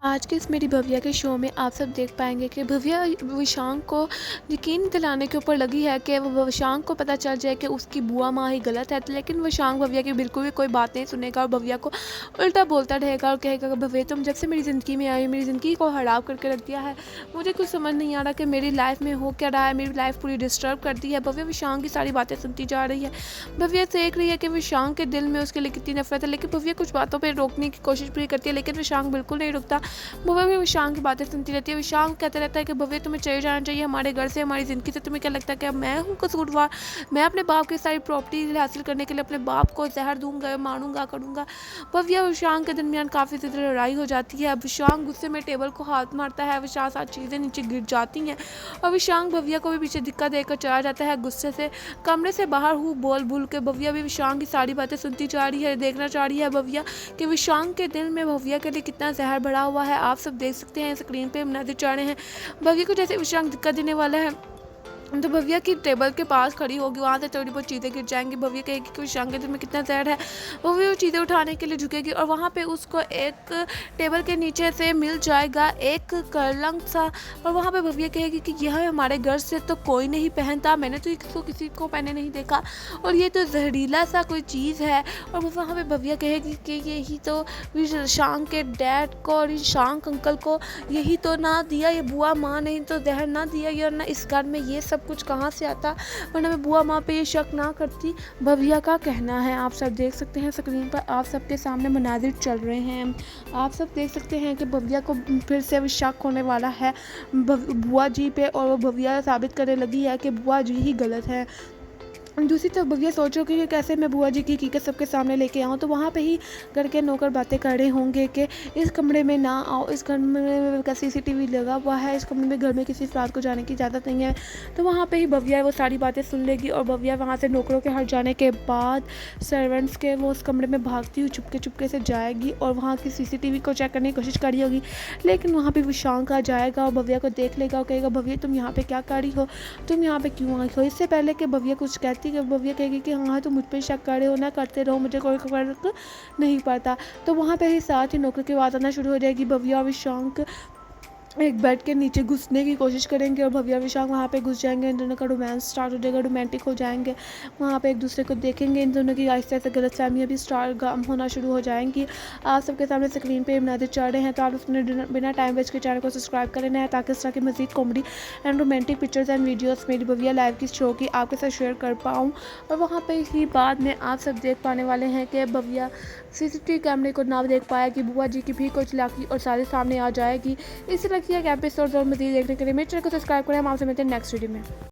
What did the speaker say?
आज के इस मेरी भव्या के शो में आप सब देख पाएंगे कि भव्या विशांक को यकीन दिलाने के ऊपर लगी है कि वो विशांक को पता चल जाए कि उसकी बुआ माँ ही गलत है। लेकिन विशांक भव्या की बिल्कुल भी कोई बात नहीं सुनेगा और भव्या को उल्टा बोलता रहेगा और कहेगा भव्या तुम जब से मेरी ज़िंदगी में आई मेरी ज़िंदगी को हड़ाप करके रख दिया है। मुझे कुछ समझ नहीं आ रहा कि मेरी लाइफ में हो क्या रहा है। मेरी लाइफ पूरी डिस्टर्ब कर दी है। भव्या विशांक की सारी बातें सुनती जा रही है। भव्या देख रही है कि विशांक के दिल में उसके लिए कितनी नफरत है। लेकिन भव्या कुछ बातों पर रोकने की कोशिश भी करती है लेकिन विशांक बिल्कुल नहीं रुकता। भव्या भी विशांक की बातें सुनती रहती है। विशांक कहता रहता है कि भव्या तुम्हें चले जाना चाहिए हमारे घर से, हमारी ज़िंदगी से। तुम्हें क्या लगता है कि अब मैं हूँ कसूरवार? मैं अपने बाप की सारी प्रॉपर्टी हासिल करने के लिए अपने बाप को जहर दूंगा, मारूंगा, करूंगा। भव्या विशांक के दरमियान काफ़ी ज़्यादा लड़ाई हो जाती है। विशांक गुस्से में टेबल को हाथ मारता है। विशांक साथ चीज़ें नीचे गिर जाती हैं और विशांक भव्या को भी पीछे धिक्का देकर चला जाता है गुस्से से। कमरे से बाहर हूँ बोल भूल के भव्या भी विशांक की सारी बातें सुनती जा रही है। देखना चाह रही है भव्या कि विशांक के दिल में भव्या के लिए कितना जहर भरा हुआ है। आप सब देख सकते हैं स्क्रीन पे नजर चाह रहे हैं भव्या को जैसे विशांक दिक्कत देने वाला है तो भव्या की टेबल के पास खड़ी होगी, वहाँ से थोड़ी बहुत चीज़ें गिर जाएंगी। भव्या कहेगी कि विशांक के दिल में कितना जहर है। वो चीज़ें उठाने के लिए झुकेगी और वहाँ पे उसको एक टेबल के नीचे से मिल जाएगा एक कलंक सा। और वहाँ पे भव्या कहेगी कि यह हमारे घर से तो कोई नहीं पहनता, मैंने तो इसको किसी को पहने नहीं देखा और ये तो जहरीला सा कोई चीज़ है। और वहाँ पे भव्या कहेगी कि यही तो विशांक के डैड को और विशांक अंकल को यही तो ना दिया, ये बुआ माँ ने तो जहर ना दिया ये और ना इस घर में ये सब कुछ कहाँ से आता, वरना मैं बुआ माँ पे ये शक ना करती। भव्या का कहना है। आप सब देख सकते हैं स्क्रीन पर आप सबके सामने मनाजिर चल रहे हैं। आप सब देख सकते हैं कि भव्या को फिर से शक होने वाला है बुआ जी पे और वो भव्या साबित करने लगी है कि बुआ जी ही गलत है। दूसरी तरफ भव्या सोचोगे कि कैसे मैं बुआ जी की हकीकत सबके सामने लेके आऊँ। तो वहाँ पे ही घर के नौकर बातें कर रहे होंगे कि इस कमरे में ना आओ, इस कमरे में का CCTV लगा हुआ है, इस कमरे में घर में किसी रात को जाने की इजाज़त नहीं है। तो वहाँ पे ही भव्या वो सारी बातें सुन लेगी और भव्या वहाँ से नौकरों के हट जाने के बाद सर्वेंट्स के वो उस कमरे में भागती हुई चुपके से जाएगी और वहाँ की CCTV को चेक करने की कोशिश करी होगी। लेकिन वहाँ पर विशांक आ जाएगा और भव्या को देख लेगा और कहेगा भव्या तुम यहाँ पर क्या कर रही हो, तुम यहाँ पर क्यों आई हो। इससे पहले कि भव्या कुछ कहती कि भव्या कहेगी कि हाँ तुम मुझ पर शक कर रहे हो ना, करते रहो, मुझे कोई फर्क नहीं पड़ता। तो वहाँ पे ही साथ ही नौकर की आवाज़ आना शुरू हो जाएगी। भव्या और विशांक एक बेड के नीचे घुसने की कोशिश करेंगे और भव्या विशांक वहाँ पे घुस जाएंगे। इन दोनों का रोमांस स्टार्ट हो जाएगा, रोमांटिक हो जाएंगे, वहाँ पे एक दूसरे को देखेंगे। इन दोनों की आहिस्ते आहिस्ते गलतफहमियाँ भी स्टार्ट होना शुरू हो जाएंगी। आप सबके सामने स्क्रीन पे नजर चढ़ रहे हैं तो आप उसने बिना टाइम वेस्ट के चैनल को सब्सक्राइब कर लेना है ताकि इस तरह की मजीद comedy and romantic pictures and videos मेरी भव्या लाइव की शो की आपके साथ शेयर कर पाऊँ। और वहाँ पर ही बाद में आप सब देख पाने वाले हैं कि भव्या CCTV कैमरे को ना देख पाया कि बुआ जी की भी कोई चालाकी और सारे सामने आ जाएगी। इस तरह की एक एपिसोड और मज़ीद देखने के लिए मेरे चैनल को सब्सक्राइब करें। हम आपसे मिलते हैं नेक्स्ट वीडियो में।